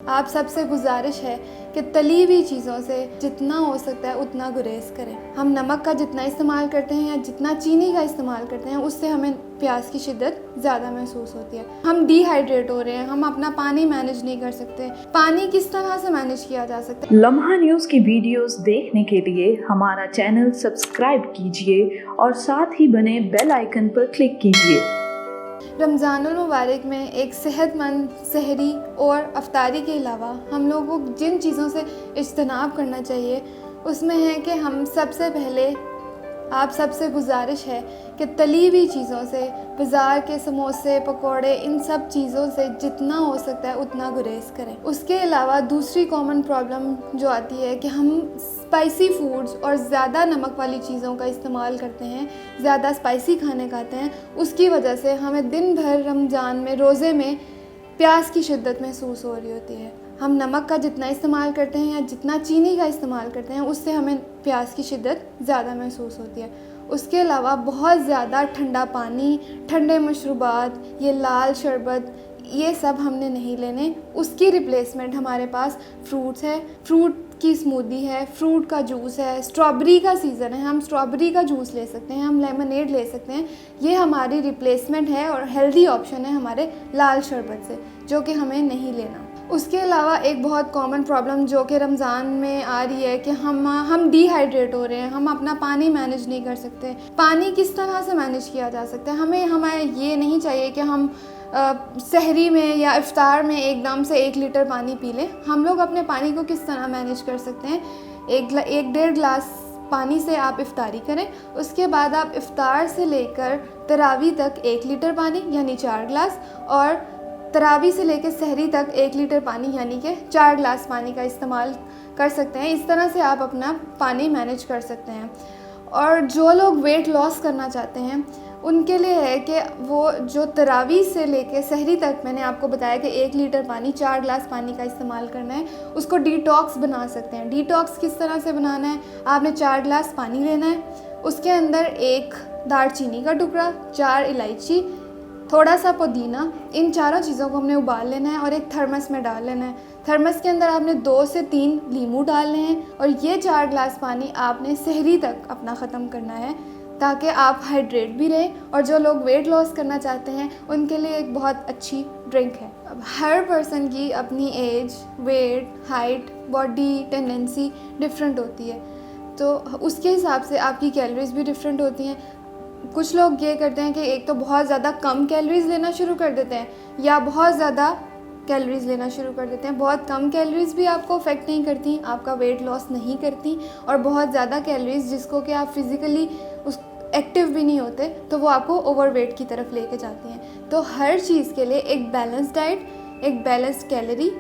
आप सबसे गुजारिश है कि तली हुई चीज़ों से जितना हो सकता है उतना गुरेज करें। हम नमक का जितना इस्तेमाल करते हैं या जितना चीनी का इस्तेमाल करते हैं उससे हमें प्यास की शिद्दत ज़्यादा महसूस होती है। हम डिहाइड्रेट हो रहे हैं, हम अपना पानी मैनेज नहीं कर सकते। पानी किस तरह से मैनेज किया जा सकता है? लम्हा न्यूज़ की वीडियोस देखने के लिए हमारा चैनल सब्सक्राइब कीजिए और साथ ही बने बेल आइकन पर क्लिक कीजिए। रमज़ानुल मुबारक में एक सेहतमंद सहरी और अफ्तारी के अलावा हम लोगों को जिन चीज़ों से इज्तनाब करना चाहिए उसमें है कि हम सबसे पहले आप सबसे गुजारिश है कि तली हुई चीज़ों से, बाज़ार के समोसे, पकोड़े, इन सब चीज़ों से जितना हो सकता है उतना गुरेज करें। उसके अलावा दूसरी कॉमन प्रॉब्लम जो आती है कि हम स्पाइसी फूड्स और ज़्यादा नमक वाली चीज़ों का इस्तेमाल करते हैं, ज़्यादा स्पाइसी खाने खाते हैं। उसकी वजह से हमें दिन भर रमज़ान में, रोज़े में प्यास की शिद्दत महसूस हो रही होती है। हम नमक का जितना इस्तेमाल करते हैं या जितना चीनी का इस्तेमाल करते हैं उससे हमें प्यास की शिद्दत ज़्यादा महसूस होती है। उसके अलावा बहुत ज़्यादा ठंडा पानी, ठंडे मशरूबात, ये लाल शरबत, ये सब हमने नहीं लेने। उसकी रिप्लेसमेंट हमारे पास फ्रूट्स है, फ्रूट की स्मूदी है, फ्रूट का जूस है, स्ट्रॉबेरी का सीज़न है, हम स्ट्रॉबेरी का जूस ले सकते हैं, हम लेमनेड ले सकते हैं। ये हमारी रिप्लेसमेंट है और हेल्दी ऑप्शन है हमारे लाल शरबत से, जो कि हमें नहीं लेना। उसके अलावा एक बहुत कॉमन प्रॉब्लम जो कि रमज़ान में आ रही है कि हम डिहाइड्रेट हो रहे हैं, हम अपना पानी मैनेज नहीं कर सकते। पानी किस तरह से मैनेज किया जा सकता है? हमें ये नहीं चाहिए कि हम सहरी में या इफ्तार में एकदम से 1 लीटर पानी पी लें। हम लोग अपने पानी को किस तरह मैनेज कर सकते हैं? 1-1.5 गिलास पानी से आप इफ्तारी करें। उसके बाद आप इफ्तार से लेकर तरावी तक 1 लीटर पानी यानी 4 गिलास, और तरावी से लेकर सहरी तक 1 लीटर पानी यानी कि 4 गिलास पानी का इस्तेमाल कर सकते हैं। इस तरह से आप अपना पानी मैनेज कर सकते हैं। और जो लोग वेट लॉस करना चाहते हैं उनके लिए है कि वो जो तरावी से लेके सहरी तक, मैंने आपको बताया कि 1 लीटर पानी, 4 गिलास पानी का इस्तेमाल करना है, उसको डिटॉक्स बना सकते हैं। डिटॉक्स किस तरह से बनाना है? आपने 4 गिलास पानी लेना है, उसके अंदर 1 दालचीनी का टुकड़ा, 4 इलायची, थोड़ा सा पुदीना, इन चारों चीज़ों को हमने उबाल लेना है और एक थर्मस में डाल लेना है। थर्मस के अंदर आपने 2 से 3 लीमू डालने हैं और ये 4 गिलास पानी आपने सहरी तक अपना ख़त्म करना है ताकि आप हाइड्रेट भी रहें। और जो लोग वेट लॉस करना चाहते हैं उनके लिए एक बहुत अच्छी ड्रिंक है। अब हर पर्सन की अपनी age, weight, height, body tendency different होती है, तो उसके हिसाब से आपकी कैलोरीज भी डिफरेंट होती हैं। कुछ लोग ये करते हैं कि एक तो बहुत ज़्यादा कम कैलोरीज लेना शुरू कर देते हैं या बहुत ज़्यादा कैलोरीज लेना शुरू कर देते हैं। बहुत कम कैलोरीज भी आपको अफेक्ट नहीं करती, आपका वेट लॉस नहीं करती, और बहुत ज़्यादा कैलोरीज जिसको कि आप फिज़िकली उस एक्टिव भी नहीं होते तो वो आपको ओवरवेट की तरफ लेके जाती हैं। तो हर चीज़ के लिए एक बैलेंस डाइट, एक बैलेंस्ड कैलोरी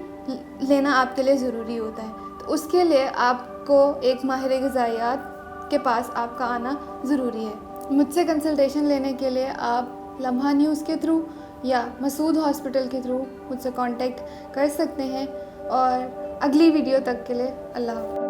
लेना आपके लिए ज़रूरी होता है। तो उसके लिए आपको एक माहिर ग़िज़ायात के पास आपका आना ज़रूरी है। मुझसे कंसल्टेशन लेने के लिए आप लम्हा न्यूज़ के थ्रू या मसूद हॉस्पिटल के थ्रू मुझसे कांटेक्ट कर सकते हैं। और अगली वीडियो तक के लिए अल्लाह हाफ़िज़।